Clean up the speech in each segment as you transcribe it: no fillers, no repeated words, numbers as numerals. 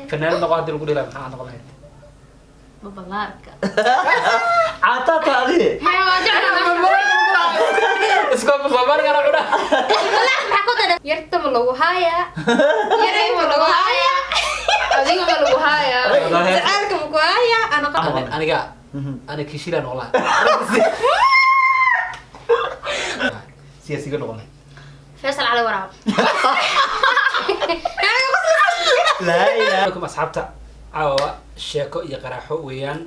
فنان نقاد اللي يقول لها محل نقول ببلارك عطاك هذه ما واجعنا اسكوب صبر انا عنا لا حكوت يرتم لو هايا يريم لو هايا أديك ما لو هايا زعلك مكوايا أنا قاعد انا كيشيلان والله سياسي نقول فيصل على وراب لا لا لكم اصحابتا عاوا sheeko iyo qaraxo weeyaan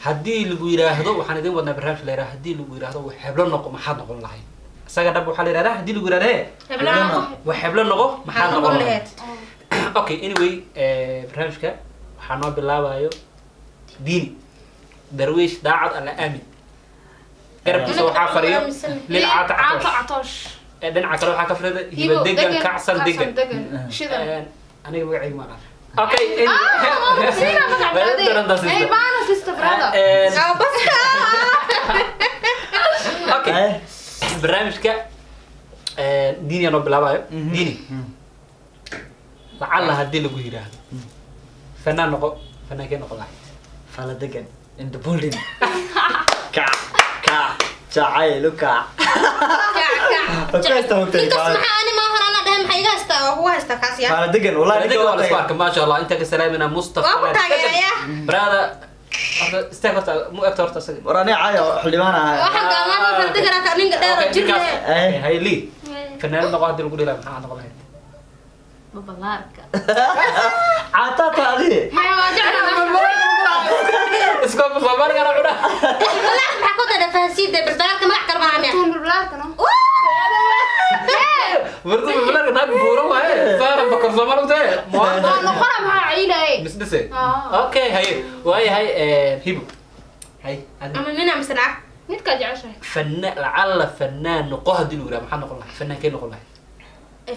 hadii lagu yiraahdo waxaan idin wadnaa barnaamij la yiraahdo hadii lagu yiraahdo wax xeblo noqo maxaad noqon lahayd isaga dhab waxa la yiraahdaa hadii lagu yiraahdo wax xeblo noqo maxaad noqon lahayd okay anyway barnaamijka waxaan noo bilaabayo diin darwiish daacad alla aamin garabkiisa waxaa fariyo lil عطش dhinaca kale waxaa ka fadhida hiba degan kacsan degan شذا aniga magacayga ma aqaan okay سينا مقع بلادي اي بانا سيستا برادا بس okay barnaamijka diini aan bilaabayo diini lacala hadii lagu yiraahdo fanaan noqo fanaankee noqon lahayd فلا دقن in the building كع كع جعيل كع انت اسمع انا ما هرانا دهم حيغا استا هو استا كاسيا فلا دقن والله adiga waa la spark ma sha Allah inta ka salaamina Mustafa waa ku taageeraya brada استاكرت مو اكتر تصدق وراني عايو حليمان waxaan gaalmaha fardigana ka ninka dheer jirne هاي لي فنان نقاد اللي يقول لها maxaa noqon lahayd ببلارك عطاك هذه ما واجعنا اسكوب صبر انا عنا لا حكوت انا فاسيد بردارك ما احكر معايا تون ببلارك انا برضو ببلارك ناك بورو هاي صار بكر صبر وده انا قرا مع عيله ايه بس دسه اوكي هاي وهي هاي هيبو هاي انا منين مسنعك نتك جعشه فنان لعل فنان نقاد اللي يقول maxaa noqon lahayd fanaankee noqon lahayd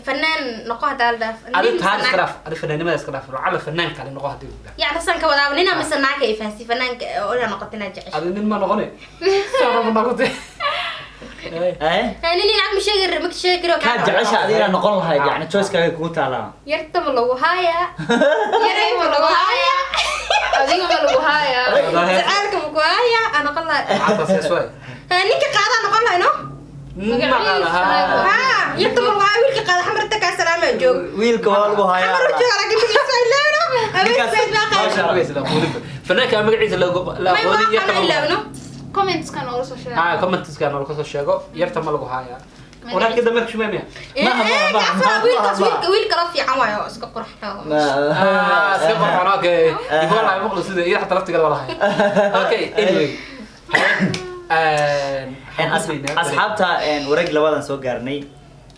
فنان نقاه دالدا adi taas kalaaf adi fanaanimada iska dhaaf lacala fanaan kale noqo hadii uu يعني سان كودا نينا مسنعك اي فاسي فنان انا نقطنا جعشه adi nin ma noqone soo noqotay يعني نينا عم شيغر مك شيغر كان جعش هذه نقول لها يعني تشويس كاي كو تالا يرتم لو هايا يريم لو هايا أديك ما لو هايا زعلك مكوايا أنا قلنا عطس شوي نيك قاعدة أنا قلنا إنه ما قالها ها يرتم لو هايا ويلك قاعدة حمرتك السلام جوج ويلك والو هاي حمر جوج لكن مش لا فنانك magaciisa la qoodin يرتم comments كان أورسو شيء. comments كان lagu soo sheego yarta ma lagu haayaa walaal kida markii shumeemaya ويلك رفيع عوايا اسك قرحته iska qorxanaak dibool ay maqlo sida iyo xataa laftiga walaal okay anyway asxaabta wareeg labadan soo gaarnay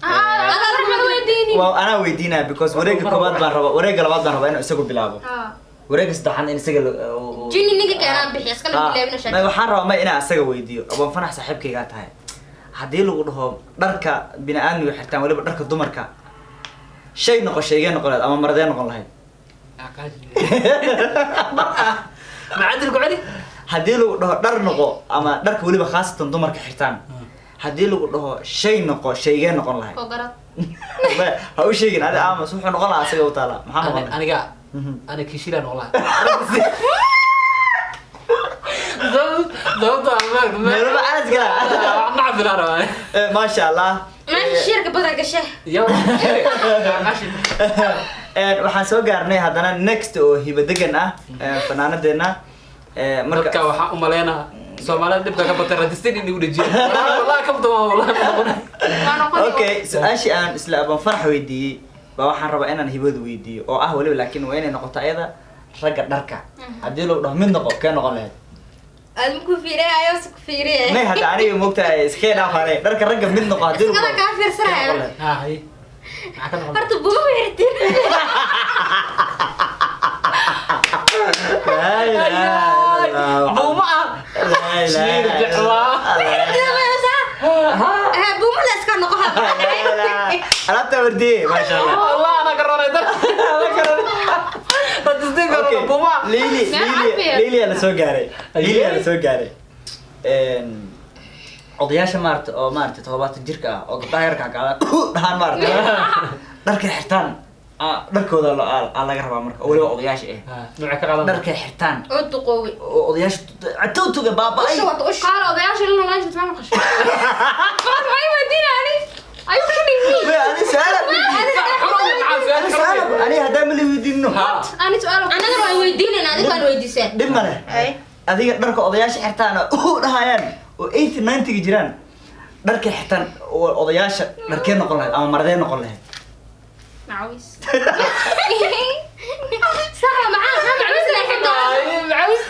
أنا رح وديني وانا ويدينا because wareeg koobaad baan raba wareeg labaad baan raba inuu isagu bilaabo wareeg saddexan in isaga جيني نيجي كأنا بحي اسكن بلعبنا شيء ما waxaan rabaa ma inaan isaga weydiiyo abaan fanax saaxiibkayga tahay hadii lagu dhaho dharka binaadmiga xirtaan waliba dharka dumarka shay noqo shayga noqonaad ama maradee noqon lahayd ma cadil ku celi hadii lagu dhaho dhar noqo ama dharka waliba khaasatan dumarka xirtaan hadii lagu dhaho shay noqo shayga noqon lahayd فقرات ha u sheegin adiga ama wuxuu noqon lahaa isaga u taala maxaa noqon aniga ana kishilan wallahi ضبط عمك ما عاد كده نعرف العربي ما شاء الله ما الشركة بدها قشة يلا waxaan soo gaarnay haddana next oo hiba degan ah fanaanadeena marka waxa u maleynaa Soomaalida dibka ka batay radistin inuu dhajiyo wallahi ka badan wallahi okay su'aashi aan isla aban farax weydiiyay ba waxaan rabaa inaan hibadu weydiiyo oo ah waliba laakiin waa inay noqoto ayada ragga dharka hadii loo dhaho mid noqo ka noqon lahayd المكو فيري أيوة سك فيري ما هذا أنا مقطع إسكين أفعله درك رجع من نقادين أنا كافر سرعة ها هي برضو بوم يرتين لا بوما بوم لا اسكن نقها أنا تبردي ما شاء الله والله أنا قررت ليلي أنا سو جاري ليلي أنا سو جاري odayaasha maarta oo maarta todobaad jirka ah oo gabdhaha yarka kala dhahan maarta dharka xirtaan dharkooda laga rabaa marka oo waliba odayaasha nooca ka qadan dharkay xirtaan oo duqoowi oo odayaasha catowtuga baaba'ay qaar odayaasha la noolaan jirta ma qashay qaar waxay weydiinayaan ayu ku dhigni ani hadaa ma liweydiino ani su'aal anaga waan weydiinayna adiga waan weydiiseen dhib male adiga dharka odayaasha xirtaan oo dhahayaan oo 80 90 jiraan dharkay xirtaan oo odayaasha dharkee noqon lahayd ama maradee noqon lahayd معويس صح معاه معويس لا حتى معويس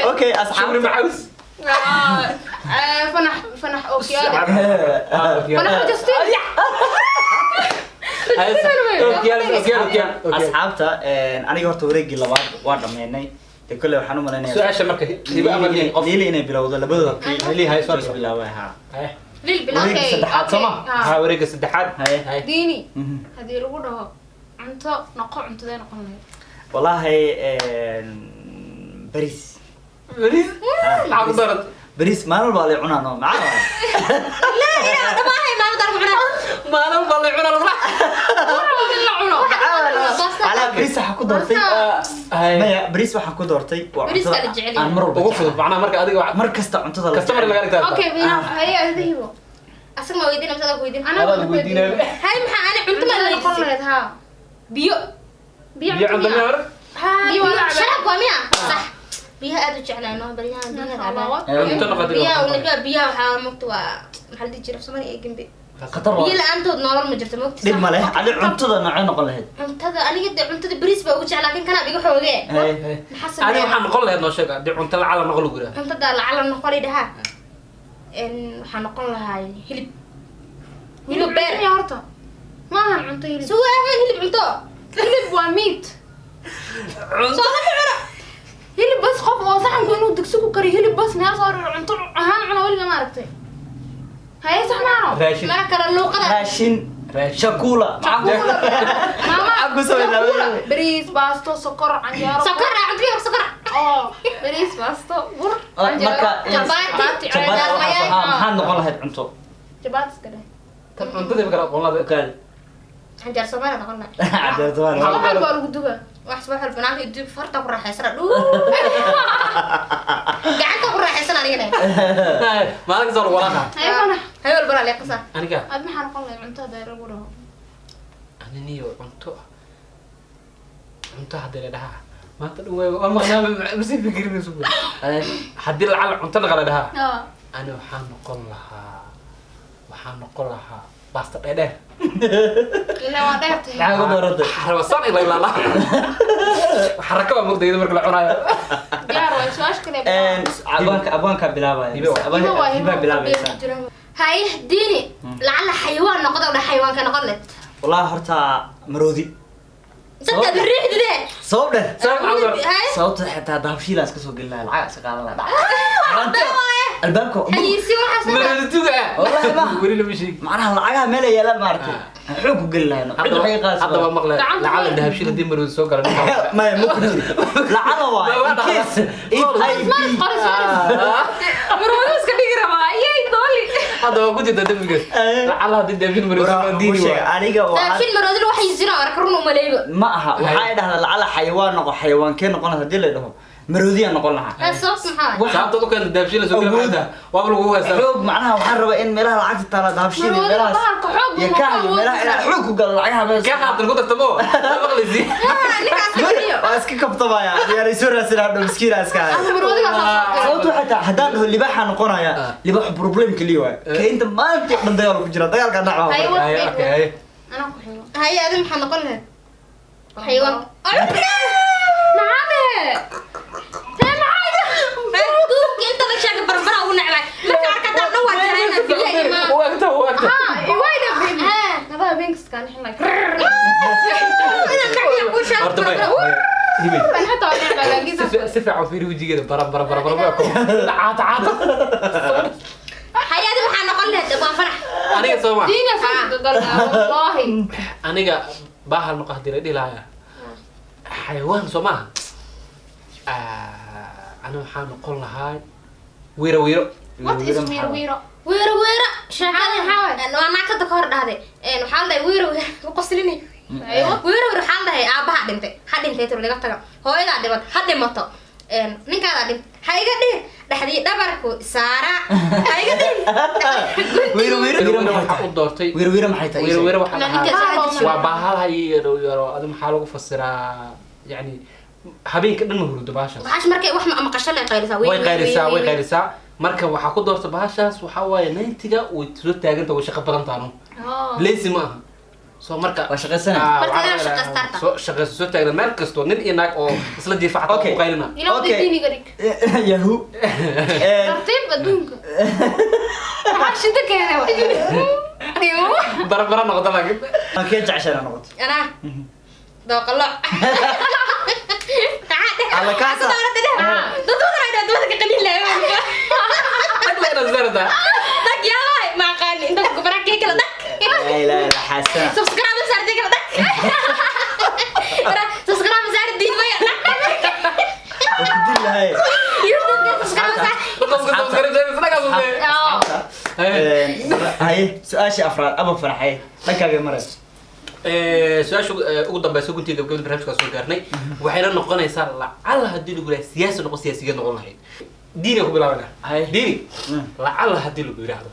اوكي اصحاب معوس فنح اوكيال فنح جستين asxaabta aniga horta wareegii labaad waa dhameynay de kale waxaan u maleynayaa su'aasha marka hiba ama liili inay bilowdo labadooda liili hay soo bilaabay ha wareegga saddexaad soma ha wareegga saddexaad hay ديني هذه لو دهو cunto noqo cuntadee noqon lahayd wallahi baris baris lacag darad baris maalin baa la cunaa noo macaan لا لا دماهي ما اقدر معنا maalin baa la cunaa lagu ala baris waxa ku doortay maya baris waxa ku doortay waa baris kala jecel aan mar walba ugu fudud macnaha marka adiga mar kasta cuntada la customer laga dhigtaa اوكي بينا هي هذه asag ma weydiin amsada ku weydiin انا weydiinay hay maxaa ana cunto ma noqon weydiin lahayd ha biyo biyo cunto ma war biyo wala sharab waa miya sax biyo aad u jeclaan oo bariyahan biyo cunto noqotay biyo walaga biyo waxa mugtu waa maxaa la jira Soomaali ee gambe khatar biyo waa la aantood nolol ma jirto mugtu dib male ali cuntada noocan noqon lahayd cuntada aniga de cuntada baris baa ugu jeclaa kan kana biga xoogee maxaa ani sameeyaa waxaan noqon lahayd noo sheeg hadii cunto la cala noqon lagu yiraahdo cuntada la calan noqon dhaha waxaan noqon lahaa hilib hilib beer يا هرتا ما هم cunto hilib soo waan hilib cunto hilib waa meat soo la cuna hilib bas qof oo saxanku inuu digsi ku kariyo hilib bas meel soo cunto ahaan cuna waliga ma aragtay hay sax maaha raashin ma kala luuqada raashin shakula mama aku soo ilaawe bariis baasto sokor canjeero sokor cunto sokor oo bariis baasto bur marka chapati maxaa noqon lahayd cunto jabatis kada tan cuntada kala qoon lahayd qaal canjeer Soomaali noqon lahaa cadeed waa hal baa lagu duba wax soo xal banaanka dib farta ku raaxaysan dhuu gacanta ku raaxaysan aniga maalin soo walaqa ayana hay wal bara leeqasa aniga ad maxaa noqon lahayd cuntada ay lagu dhaho aniniyo cunto hadii la dhahaa maanta dhan way ama ma si fikirinayso hadii la cala cunto la dhahaa ani waxaan noqon lahaa basta dheer ila waa dheertay maxaa ku dooratay xarasan ila ila xaraka waa mugdayda marka la cunayo diyaar way su'aash kale abwaanka bilaabaya abwaanka bilaabaysa hay diini lacala xayawaan noqdo oo xayawaanka noqon leh wallahi horta maroodi dadka biriixdide sabab dheh hay sababta xitaa dahabshiilaas ka soo gelin lahaa lacag iska qaadan lahaa albaabka haysi waxa marada tuga wallahi ma wari lama sheeg macnaha lacagaha meel ay yaalaan maartay xoog ku gelin lahayn cid waxay qaas hadda waa maqlay lacala dahabshiil hadii marada soo galan ma ku jiro lacala waa kiis if ay marwada iska dhigi rabaa ayay dooli hadda waa ku jirta dambigaas lacala hadii dahabshiil marada soo diini waa aniga waa film maroodil waxay zira arka run uma leeyo ma aha waxay dhahdaa lacala xayawaan noqo xayawaankee noqon hadii la dhaho maroodiya noqon lahaa asas maxaa sababta u keenay dahabshiil soo galan waa lagu haysaa xoog macnaha waxaan rabaa in meelaha lacagta taala dahabshiil meelahaas iyo kaayo meelaha ina xoog ku galo lacagaha meel ka qaadan ku dartamo maqlaysi waa iska kabtamaya yar isu raasina hadho miskiina iska hay marwadiga sababtu xataa haddaan dhaho libaaxa noqonaya libaax problem kaliya waay ka inta maalintii dhan dagaal ku jira dagaalka dhacaa ana ku xiro hay aad maxaa noqon lahayd xayawaan inta la sheegay barbara ugu nacbay marka arkata dhan waa jarayna biyaha ma waqta wayna bin nabada binks kan xilay ina naciya ku shaaq horta bay hibay ban hatta waa nacbay laakiin si fiican fiiri wajigeeda bara caata hay'ad waxaa noqon lahayd waa farax aniga Soomaa diina fadal wallahi aniga bahal noqo hadii la dhilaya xayawaan Soomaa ana waxaan noqon lahaa wiiro what is wiro ويرا شاكله أنا كنت كهر هذا وحال ويرا وقصلني ويرا حال ده أبها دمته حد دمته تقول لك ترى هو إذا دمت حد دمته نين كذا دم هاي قدي ده حدي دبركو سارة هاي قدي ويرو waxaa u doortay ويرو maxay tahay وير waxaa لا نيجي lahaa ساعد waa baahalaha yaro adu maxaa lagu fasiraa yani habeenka dhan ma hurdo baashaas وحاش مركي وح ما قشلنا قيلسا way qaylisaa marka waxaa ku doorta baashaas waxaa waaye 90ga way soo taaganta way shaqo badan taano leesi ma aha soo marka waa shaqaysana marka ina shaqo starta soo taagna meel kasto nin iyo naag oo isla diifacta ku qaylina إنه ديني قريك yahu ترتيب أدونك عاش أنت كهنا barabara noqdo laakiin ma ka jecshana noqoto أنا دوق الله alla kaasa دورك قليل لا la zarda دك يا هاي ما قاني انت كبرك كيك لا دك لا لا حسنا سبسكرايب صار دك لا دك سبسكرايب صار دين ويا وكدي لهي يوتيوب سبسكرايب هاي سؤال افراد ابو فرحي دكاga maray su-aasha ugu dambaysa guntiga gabgabada barnaamijka soo gaarnay waxayna noqonaysaa lacala haddii lagu yidhahdo siyaasi noqon siyaasigeed noqon lahayd diini ku bilaabana diini lacala haddii lagu yidhaahdo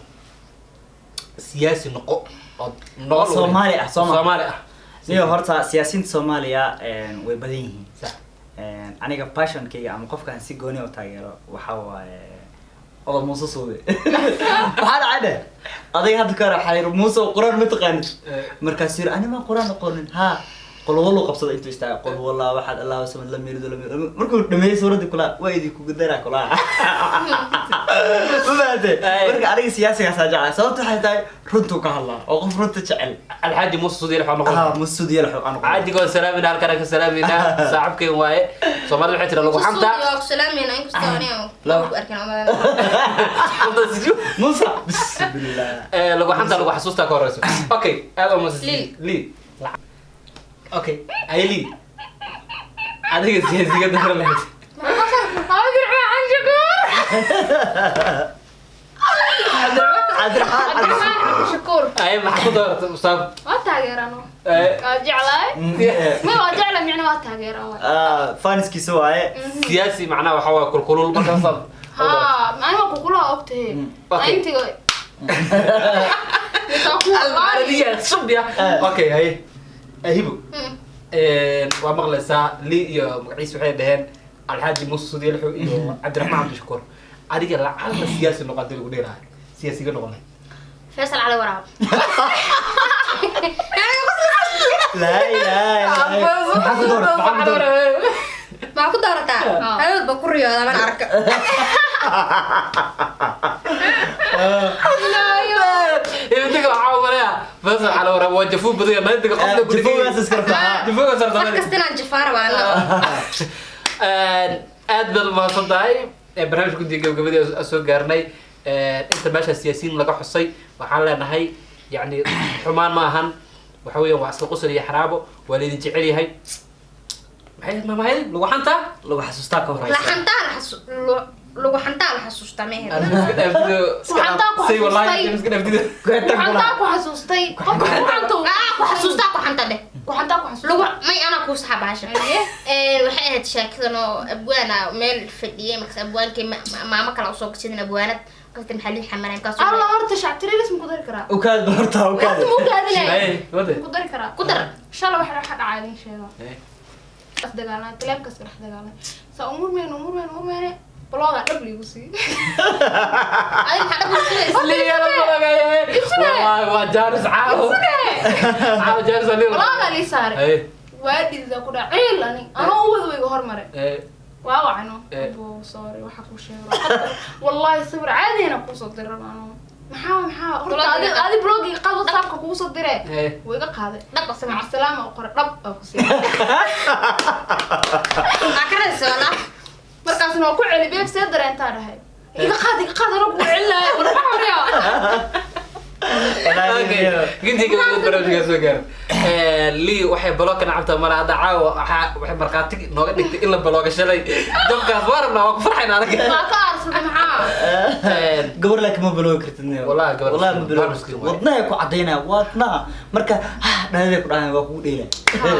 siyaasi noqo oo Soomaali ah Soomaali ah niyo horta siyaasiyiinta Soomaaliya way badan yihiin aniga passion-kayga ama qofkan si gooni u taageero waxa waaye odo Muuse Suude waxaan caade adiga hadda ka raxay Muuse Quraan ma taqaan markaas yiri ani ma Quraan aqoonin ha qol wallo qabsada intuu istaa qol wallahi waxaad Allah subhanahu la meerido markuu dhameeyay suurada kula waa idin ku gadara kula mabaade marka adiga siyaasiga saajaa sababta waxay tahay runtu ka hadlaa oo qof runta jecel alxaaji Muuse Suude waxa noqon Muuse Suude waxa noqon caadi gool salaamina halkan ka salaamina saaxibkeen waaye Soomaalidu waxay tira lagu xamta سلامي انكم استوانيو لا. اركن Muuse bismillah lagu xamta lagu xasuusta ka horeyso okay aad oo li okay ay li adiga siyaasiga dadka lahayd عبد الرحمن شكور ay maxaa ku dooratay mustaaf ما تاجرانو جعلاي ما هو جعله يعني ما تاجرانو فانسكيسو waaye siyaasi macnaha waxa waa kulkulul marka sab ها أنا ما كقولها أوكتي أنت العربية صبية اوكي هاي اهيبو waa maqlaysaa li iyo magaciisa waxay dhaheen alxaaji Muuse Suude iyo Cabdiraxmaan Cabdi Shakuur adiga lacala siyaasi noqon lagu dheerahay siyaasiga noqon فيصل على وراه لا ما كنت دورتا هاي بكوريو هذا ما نعرف يديك عاومنا بس على ورا وجفوه بدي ما يديك قصدك جفوه اسكرتها جفوه صرت كستنا جفارة وانا aad baad mahadsan tahay barnaamijka guddiga gabagabadii soo gaarnay inta meesha siyaasiyiin laga xusay waxaan leenahay yani xumaan ma ahan waxa weeyaan waa iska qosol iyo xaraabo waa la idin jecel yahay maxay maamahay lagu xanta lagu xasuustaa ka لا horeysa حنتا لو حنتا الحسوس تمام say wallahi iska dhaftida وحنتاك وحسوستي وحنتو وحسوستا وحنتا ده وحنتاك وحسوستي لو ما انا كو صحاب عشان waxay ahayd sheekadano abwaana meel fadhiyay markaas abwaankii maama kala soo gashay abwaanad qofta maxalli xamaran kaas الله هرت شعتري اسمه قدر كرا وكاد برتا وكاد مو قادر ay wada قدر كرا قدر إن شاء الله واحد راح عادي إن شاء الله بس دقالنا تلعب كسر راح دقالنا سأمور من بلاغة قبل يوصي هذه حدا بس لي يا والله وجالس عاو جالس لي بلاغة اللي صار اي وادي ذا كده عيلاني أنا أول ذا يقهر مرة اي واو عنو أبو صاري وحكوا شيء والله صبر عادي أنا قوس الدرب أنا محاول هذه بلوجي قاعد صابك قوس الدرب ويقق هذا دق مع السلامة وقرأ رب أفسي أكره السؤال markaasna waa ku celi beeb see dareentaa dhahay iga qaad rab ku celilay wala xoriya اوكي قلت لك برنامج سو قال lii waxay balooga nacabta mala hadda caawa waxay markhaati nooga dhigtay in la balooga shalay jabkaas waa rabnaa waa ku farxayna anaga waa ka aarsaday maxaa gabar laakiin ma baloogi kartid Wallahi gabar wallahi ma baloogi muslim kartid waay. wadnahay ku cadaynaya wadnaha marka dhahday ku dhahay waa kugu dheela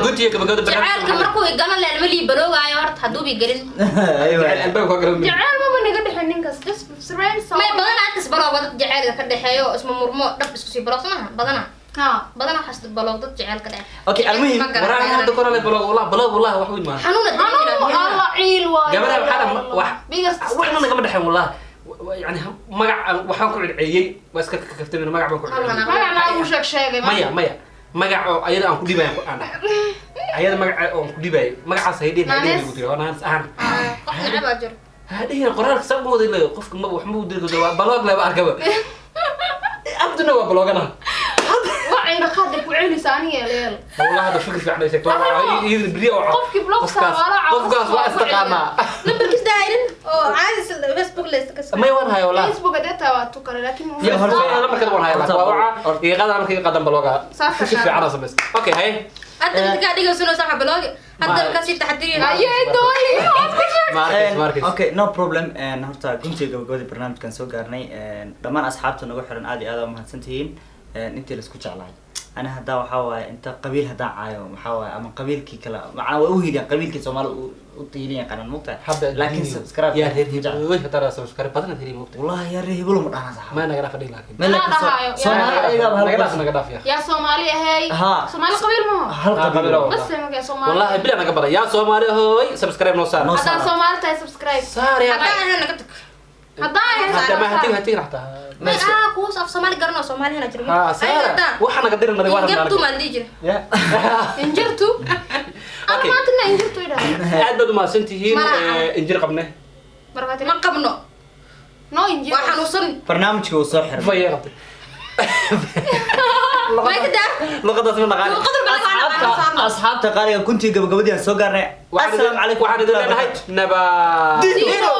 gutiga gabagabada jacaylka markuu igala leen ma lii baloogayo horta hadduu bi gelin aywa albaab ka garan jacayl maba naga dhexin ninkaas just friends may badan adkas balooga dad jacaylka ka dhexeeyo oo isma murmo dhab isku sii baloogsanaa badana ha badana xasta baloog dad jacayl ka dhex Okay, almuhim, waraan hadda kor ale balooga wallahi wax weyn ma xanuuna alla ciil waayo gabadha waxaan wax biggest waxna nagama dhaxayn wallahi يعني magac waxaan ku cilciyay waa iska kaftamina magac baan ku cilciyay magacna uu sheegay maya magac oo ayada aan ku dhibay aan dhahay ayada magac oo ku dhibay magacaas ay dhigay ayada ku tiro naan ahan qof nacab aa jiro hadii qoraalka soo mooday la qofka ma wax ma u dirgo waa baloog la arkaba abduna waa baloogana وعينا قادك وعيني ثانية ليل والله هذا فكر في عنا يسكت يدري أو قفك بلوك سوالة قفكاس واستقامة number kis daayirin oo caadi facebook leysta ما يوان هاي والله فيسبوك ديتا واتوكر لكن يا هلا. أنا ما كده هاي لا واقع يقدر أنا كده قدم بلوغا صح، فكر في صح. عنا بس أوكي هاي hadda midka adiga soo saxa blog hadda ka sii taxadiriyo يا دولي ماركت Okay, no problem. Horta guntiga gabagabadii barnaamijkan soo gaarnay dhammaan asxaabta nagu xiran aad iyo aad u mahadsantihiin intii la isku jeclahay ana hadda waxa waaye inta qabiil hadaan caayo waxa waaye ama qabiilkii kale macna waa u hiideen qabiilkii Soomaaliya u tiiliyeen qaran mugta laakiin subscribe يا هذه وين ترى سبسكرايب بدنا تري مكتب wallahi ya reebul ma dhaana sax ما نقدر فدي لكن meel ka dhahayo, soo Soomaaliya ayaga hal نقدر يا يا صومالي هاي ها. صومالي قبيل ما hal qabiil بس يا صومالي والله بلا أنا قبل يا سومالي هوي سبسكرايب نوصل نوصل. هذا صومالي تاي سبسكرايب صار يا hadda ana naga tag حتى ما هتيجي راح ma kuus af Soomaali garno Soomaali hana jiro ها صار وحنا قدرنا نري واحد injabtu ma dhijir يا انجرتو انا أوكي. ما تنا انجرتو إذا aad baad umahadsantihiin Malaha. injir qabne بركاتي ma qabno نو انجر waa xanuunsan barnaamijka uu soo xiray faya qabtay ma ka daa luqadaas ma naqaan qadar balaga asxaabta qaaliga guntiga gabagabadii aan soo gaarnay assalaamu calaykum waxaan idin leenahay nabad Zero.